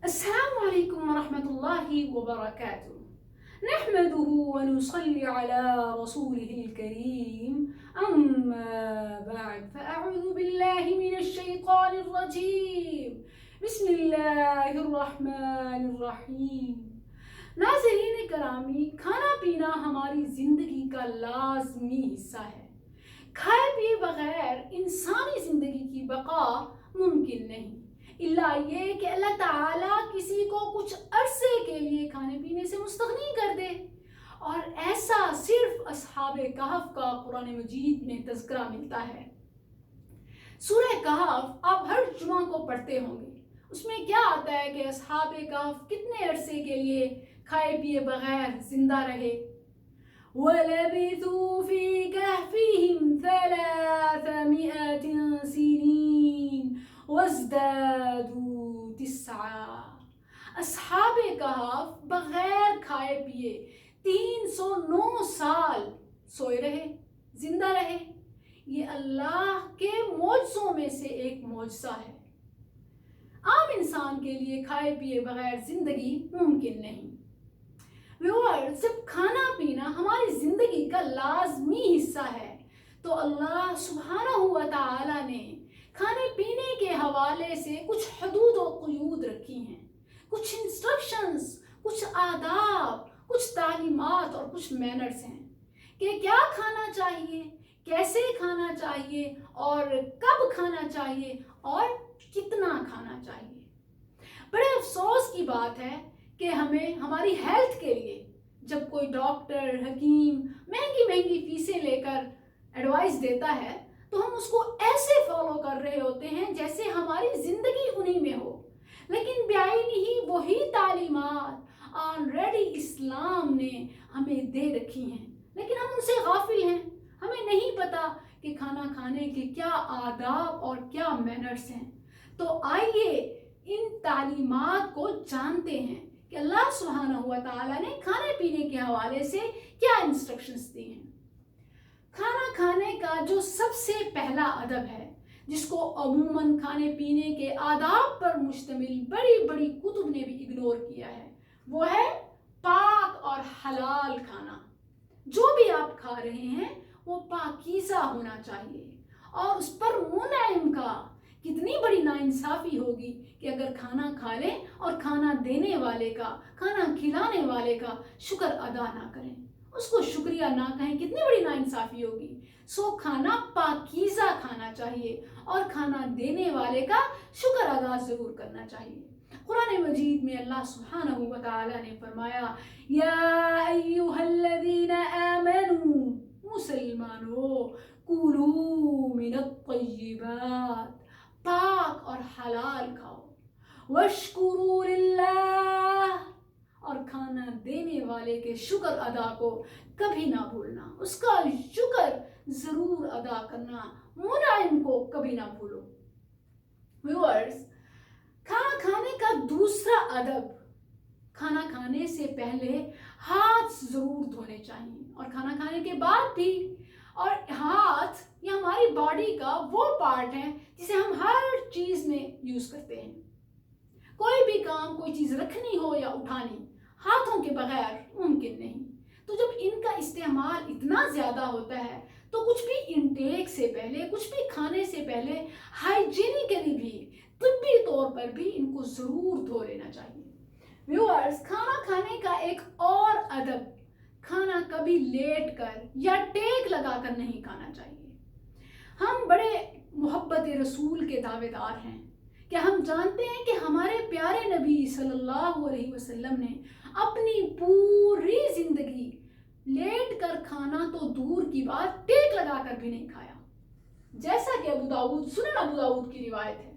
السلام عليكم ورحمة الله وبركاته. نحمده ونصلي على رسوله الكريم. أما بعد فأعوذ بالله من الشيطان الرجيم. بسم الله الرحمن الرحیم. ناظرین کرامی، کھانا پینا ہماری زندگی کا لازمی حصہ ہے. کھائے پیے بغیر انسانی زندگی کی بقا ممکن نہیں، الا یہ کہ اللہ تعالیٰ کسی کو کچھ عرصے کے لیے کھانے پینے سے مستغنی کر دے، اور ایسا صرف اصحاب کہف کا قرآن مجید میں تذکرہ ملتا ہے. سورہ کہف آپ ہر جمعہ کو پڑھتے ہوں گے. اس میں کیا آتا ہے کہ اصحاب کہف کتنے عرصے کے لیے کھائے پیے بغیر زندہ رہے. وَلَبِثُوا فِي كَهْفِهِمْ 300 سِنِينَ وَازْدَادُوا 9. اصحاب کہف بغیر کھائے پیے 309 سال سوئے رہے، زندہ رہے. یہ اللہ کے معجزوں میں سے ایک معجزہ ہے. عام انسان کے لیے کھائے پیے بغیر زندگی ممکن نہیں. ویورز، جب کھانا پینا ہماری زندگی کا لازمی حصہ ہے تو اللہ سبحانہ و تعالی نے کھانے پینے کے حوالے سے کچھ حدود و قیود رکھی ہیں، کچھ انسٹرکشنز، کچھ آداب، کچھ تعلیمات اور کچھ مینرز ہیں کہ کیا کھانا چاہیے، کیسے کھانا چاہیے، اور کب کھانا چاہیے، اور کتنا کھانا چاہیے. بڑے افسوس کی بات ہے کہ ہمیں ہماری ہیلتھ کے لیے جب کوئی ڈاکٹر، حکیم مہنگی فیسیں لے کر ایڈوائس دیتا ہے تو ہم اس کو ایسے فالو کر رہے ہوتے ہیں جیسے ہماری زندگی انہی میں ہو. لیکن بعین ہی وہی تعلیمات آلریڈی اسلام نے ہمیں دے رکھی ہیں، لیکن ہم ان سے غافل ہیں. ہمیں نہیں پتا کہ کھانا کھانے کے کیا آداب اور کیا مینرز ہیں. تو آئیے ان تعلیمات کو جانتے ہیں کہ اللہ سبحانہ و تعالیٰ نے کھانے پینے کے حوالے سے کیا انسٹرکشنز دی ہیں. کھانا کھانے کا جو سب سے پہلا ادب ہے، جس کو عموماً کھانے پینے کے آداب پر مشتمل بڑی بڑی کتب نے بھی اگنور کیا ہے، وہ ہے پاک اور حلال کھانا. جو بھی آپ کھا رہے ہیں وہ پاکیزہ ہونا چاہیے، اور اس پر منعم کا کتنی بڑی ناانصافی ہوگی کہ اگر کھانا کھا لیں اور کھانا دینے والے کا، کھانا کھلانے والے کا شکر ادا نہ کریں، اس کو شکریہ نہ کہیں. کتنی بڑی ناانصافی ہوگی. کھانا پاکیزہ کھانا چاہیے اور کھانا دینے والے کا شکر ادا ضرور کرنا چاہیے. قرآن مجید میں اللہ سبحانہ و تعالی نے فرمایا، یا ایھا الذین آمنوا، مسلمانوں، کولوا من الطیبات، پاک اور حلال کھاؤ، واشکروا للہ، اور کھانا دینے والے کے شکر ادا کو کبھی نہ بھولنا، اس کا شکر ضرور ادا کرنا، منعم کو کبھی نہ بھولو. ویورز، کھانا کھانے کا دوسرا ادب، کھانا کھانے سے پہلے ہاتھ ضرور دھونے چاہیے، اور کھانا کھانے کے بعد بھی. اور ہاتھ یہ ہماری باڈی کا وہ پارٹ ہے جسے ہم ہر چیز میں یوز کرتے ہیں. کوئی بھی کام، کوئی چیز رکھنی ہو یا اٹھانی، ہاتھوں کے بغیر ممکن نہیں. تو جب ان کا استعمال اتنا زیادہ ہوتا ہے تو کچھ بھی انٹیک سے پہلے، کچھ بھی کھانے سے پہلے ہائیجینیکلی بھی، طبی طور پر بھی ان کو ضرور دھو لینا چاہیے. ویورز، کھانا کھانے کا ایک اور ادب، کھانا کبھی لیٹ کر یا ٹیک لگا کر نہیں کھانا چاہیے. ہم بڑے محبت رسول کے دعوے دار ہیں کہ ہم جانتے ہیں کہ ہمارے پیارے نبی صلی اللہ علیہ وسلم نے اپنی پوری زندگی لیٹ کر کھانا تو دور کی بات، ٹیک لگا کر بھی نہیں کھایا، جیسا کہ سنن ابو داؤد کی روایت ہے.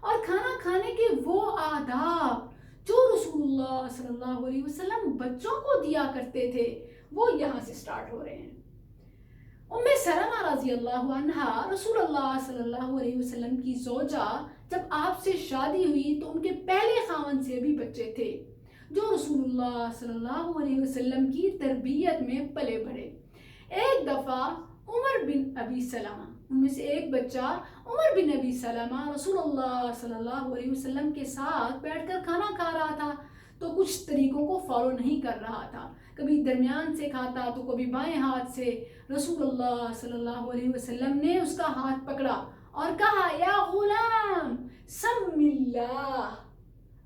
اور کھانا کھانے کے وہ آداب جو رسول اللہ صلی اللہ علیہ وسلم بچوں کو دیا کرتے تھے، وہ یہاں سے سٹارٹ ہو رہے ہیں. ام سلمہ رضی اللہ عنہا، رسول اللہ صلی اللہ علیہ وسلم کی زوجہ، جب آپ سے شادی ہوئی تو ان کے پہلے خاوند سے بھی بچے تھے جو رسول اللہ صلی اللہ علیہ وسلم کی تربیت میں پلے بڑھے. ایک دفعہ عمر بن ابی سلمہ ان میں سے ایک بچہ عمر بن نبی سلمہ رسول اللہ صلی اللہ علیہ وسلم کے ساتھ بیٹھ کر کھانا کھا رہا تھا، تو کچھ طریقوں کو فالو نہیں کر رہا تھا، کبھی درمیان سے کھاتا تو کبھی بائیں ہاتھ سے۔ رسول اللہ صلی اللہ علیہ وسلم نے اس کا ہاتھ پکڑا اور کہا یا غلام سم اللہ،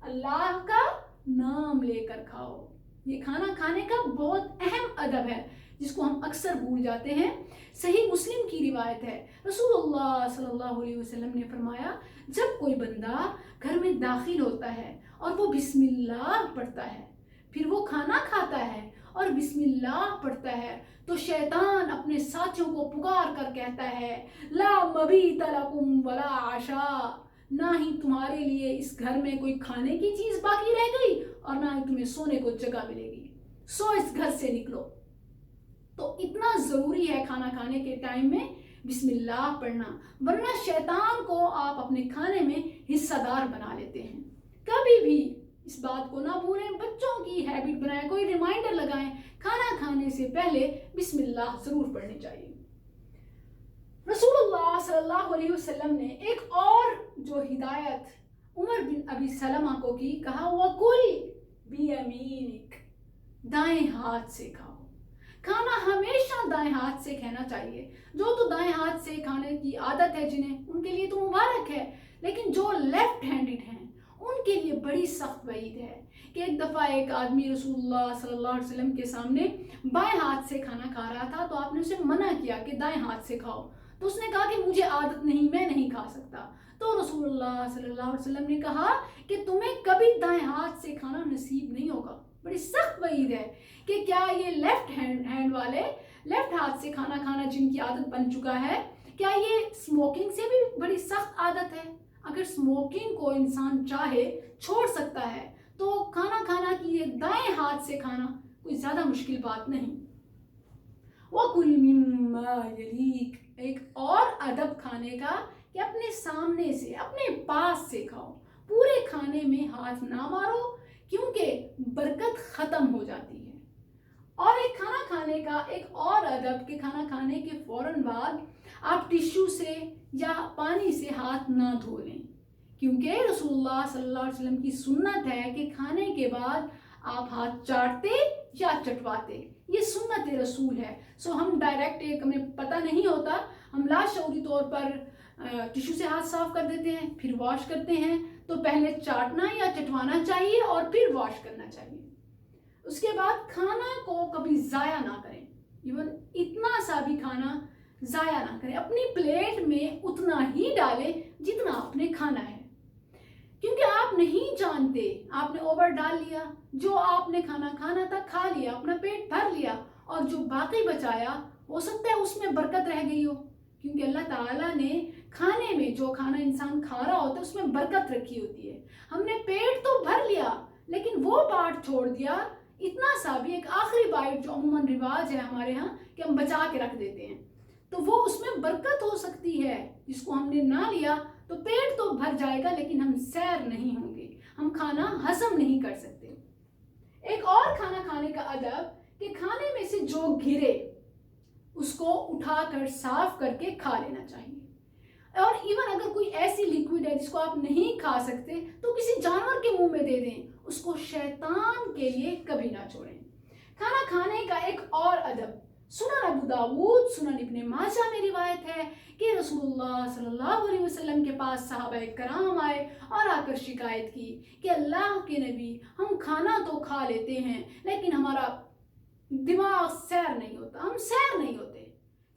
اللہ کا نام لے کر کھاؤ۔ یہ کھانا کھانے کا بہت اہم ادب ہے جس کو ہم اکثر بھول جاتے ہیں۔ صحیح مسلم کی روایت ہے، رسول اللہ صلی اللہ علیہ وسلم نے فرمایا جب کوئی بندہ گھر میں داخل ہوتا ہے اور وہ بسم اللہ پڑھتا ہے، پھر وہ کھانا کھاتا ہے اور بسم اللہ پڑھتا ہے، تو شیطان اپنے ساتھیوں کو پکار کر کہتا ہے لا مبیت لکم ولا عشاء، نہ ہی تمہارے لیے اس گھر میں کوئی کھانے کی چیز باقی رہ گئی اور نہ ہی تمہیں سونے کو جگہ ملے گی، سو اس گھر سے نکلو۔ تو اتنا ضروری ہے کھانا کھانے کے ٹائم میں بسم اللہ پڑھنا، ورنہ شیطان کو آپ اپنے کھانے میں حصہ دار بنا لیتے ہیں۔ کبھی بھی اس بات کو نہ بھولیں، بچوں کی ہیبٹ بنائیں، کوئی ریمائنڈر لگائیں، کھانا کھانے سے پہلے بسم اللہ ضرور پڑھنی چاہیے۔ رسول اللہ صلی اللہ علیہ وسلم نے ایک اور جو ہدایت عمر بن ابی سلمہ کو کی، کہا وَكُلْ بِيَمِينِكَ، دائیں ہاتھ سے کھاؤ۔ کھانا ہمیشہ دائیں ہاتھ سے کھانا چاہیے۔ جو تو دائیں ہاتھ سے کھانے کی عادت ہے جنہیں، ان کے لیے تو مبارک ہے، لیکن جو لیفٹ ہینڈڈ ہیں ان کے لیے بڑی سخت وعید ہے کہ ایک دفعہ ایک آدمی رسول اللہ صلی اللہ علیہ وسلم کے سامنے بائیں ہاتھ سے کھانا کھا رہا تھا، تو آپ نے اسے منع کیا کہ دائیں ہاتھ سے کھاؤ، تو اس نے کہا کہ مجھے عادت نہیں، میں نہیں کھا سکتا۔ تو رسول اللہ صلی اللہ علیہ وسلم نے کہا کہ تمہیں کبھی دائیں ہاتھ سے کھانا نصیب نہیں ہوگا۔ بڑی سخت وعید ہے کہ کیا یہ لیفٹ ہینڈ والے، لیفٹ ہاتھ سے کھانا کھانا جن کی عادت بن چکا ہے، کیا یہ اسموکنگ سے بھی بڑی سخت عادت ہے؟ اگر اسموکنگ کو انسان چاہے چھوڑ سکتا ہے تو کھانا کھانا کی یہ دائیں ہاتھ سے کھانا کوئی زیادہ مشکل بات نہیں۔ وَكُلْ مِمَّا يَلِيكَ، ایک اور ادب کھانے کا کہ اپنے سامنے سے، اپنے پاس سے کھاؤ، پورے کھانے میں ہاتھ نہ مارو کیونکہ برکت ختم ہو جاتی ہے۔ اور ایک کھانا کھانے کا ایک اور ادب کہ کھانا کھانے کے فوراً بعد آپ ٹیشو سے یا پانی سے ہاتھ نہ دھو لیں، کیونکہ رسول اللہ صلی اللہ علیہ وسلم کی سنت ہے کہ کھانے کے بعد آپ ہاتھ چاٹتے یا چٹواتے، یہ سنت رسول ہے۔ سو ہم ڈائریکٹ ایک ہمیں پتہ نہیں ہوتا، ہم لاشعوری طور پر ٹیشو سے ہاتھ صاف کر دیتے ہیں، پھر واش کرتے ہیں، تو پہلے چاٹنا یا چٹوانا چاہیے اور پھر واش کرنا چاہیے۔ اس کے بعد کھانا کو کبھی ضائع نہ کریں، ایون اتنا سا بھی کھانا ضائع نہ کریں، اپنی پلیٹ میں اتنا ہی ڈالیں جتنا آپ نے کھانا ہے، کیونکہ آپ نہیں جانتے، آپ نے اوور ڈال لیا، جو آپ نے کھانا کھانا تھا کھا لیا، اپنا پیٹ بھر لیا، اور جو باقی بچایا ہو سکتا ہے اس میں برکت رہ گئی ہو، کیونکہ اللہ تعالیٰ نے کھانے میں، جو کھانا انسان کھا رہا ہوتا ہے اس میں برکت رکھی ہوتی ہے۔ ہم نے پیٹ تو بھر لیا لیکن وہ پارٹ چھوڑ دیا، اتنا سا بھی، ایک آخری بائٹ جو عموماً رواج ہے ہمارے ہاں کہ ہم بچا کے رکھ دیتے ہیں، تو وہ اس میں برکت ہو سکتی ہے، جس کو ہم نے نہ لیا تو پیٹ تو بھر جائے گا لیکن ہم سیر نہیں ہوں گے، ہم کھانا ہضم نہیں کر سکتے۔ ایک اور کھانا کھانے کا ادب کہ کھانے میں سے جو گرے اس کو اٹھا کر صاف کر کے کھا لینا چاہیے، اور ایون اگر کوئی ایسی لیکوڈ ہے جس کو آپ نہیں کھا سکتے تو کسی جانور کے منہ میں دے دیں، اس کو شیطان کے لیے کبھی نہ چھوڑیں۔ کھانا کھانے کا ایک اور ادب، سنن ابو داود، سنن ابن ماجہ میں روایت ہے کہ رسول اللہ صلی اللہ علیہ وسلم کے پاس صحابہ کرام آئے اور آ کر شکایت کی کہ اللہ کے نبی، ہم کھانا تو کھا لیتے ہیں لیکن ہمارا دماغ سیر نہیں ہوتا، ہم سیر نہیں ہوتے،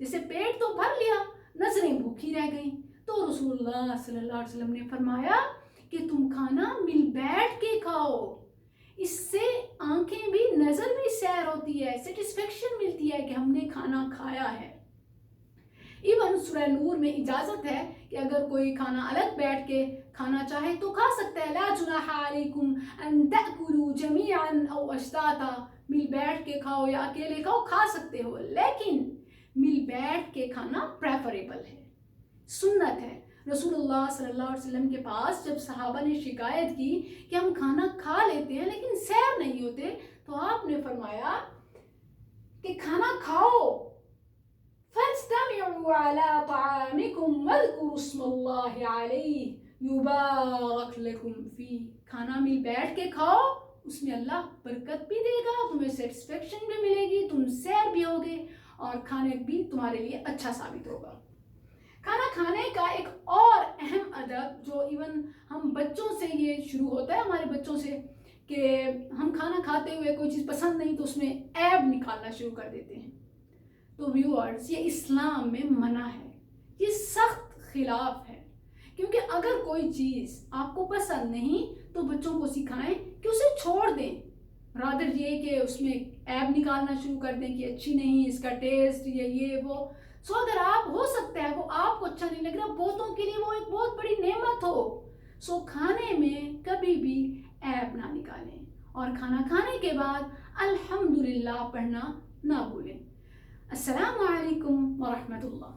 جیسے پیٹ تو بھر لیا، نظریں بھوکی رہ گئیں۔ تو رسول اللہ صلی اللہ علیہ وسلم نے فرمایا کہ تم کھانا مل بیٹھ کے کھاؤ، اس سے آنکھیں بھی، نظر بھی سیر ہوتی ہے، سیٹسفیکشن ملتی ہے کہ ہم نے کھانا کھایا ہے۔ ایون سورہ نور میں اجازت ہے کہ اگر کوئی کھانا الگ بیٹھ کے کھانا چاہے تو کھا سکتا ہے، لا جناح علیکم ان تأکلوا جمیعا او اشتاتا، مل بیٹھ کے کھاؤ یا اکیلے کھاؤ، کھا سکتے ہو، لیکن مل بیٹھ کے کھانا پریفریبل ہے، سنت ہے۔ رسول اللہ صلی اللہ علیہ وسلم کے پاس جب صحابہ نے شکایت کی کہ ہم کھانا کھا لیتے ہیں لیکن سیر نہیں ہوتے، تو آپ نے فرمایا کہ کھانا کھاؤ، فاجتمعوا على طعامكم واذكروا اسم اللہ علیہ یبارک لکم فیہ. کھانا مل بیٹھ کے کھاؤ، اس میں اللہ برکت بھی دے گا، تمہیں سیٹسفیکشن بھی ملے گی، تم سیر بھی ہوگے اور کھانے بھی تمہارے لیے اچھا ثابت ہوگا. کھانا کھانے کا ایک اور اہم ادب جو ایون ہم بچوں سے یہ شروع ہوتا ہے، ہمارے بچوں سے، کہ ہم کھانا کھاتے ہوئے کوئی چیز پسند نہیں تو اس میں عیب نکالنا شروع کر دیتے ہیں. تو ویورز، یہ اسلام میں منع ہے، یہ سخت خلاف ہے. کیونکہ اگر کوئی چیز آپ کو پسند نہیں تو بچوں کو سکھائیں کہ اسے چھوڑ دیں، رادر یہ کہ اس میں عیب نکالنا شروع کر دیں کہ اچھی نہیں، اس کا ٹیسٹ یہ وہ. سو اگر آپ ہو سکتا ہے وہ آپ کو اچھا نہیں لگ رہا، بہتوں کے لیے وہ ایک بہت بڑی نعمت ہو. سو کھانے میں کبھی بھی عیب نہ نکالیں اور کھانا کھانے کے بعد الحمدللہ پڑھنا نہ بھولیں. السلام علیکم ورحمۃ اللہ.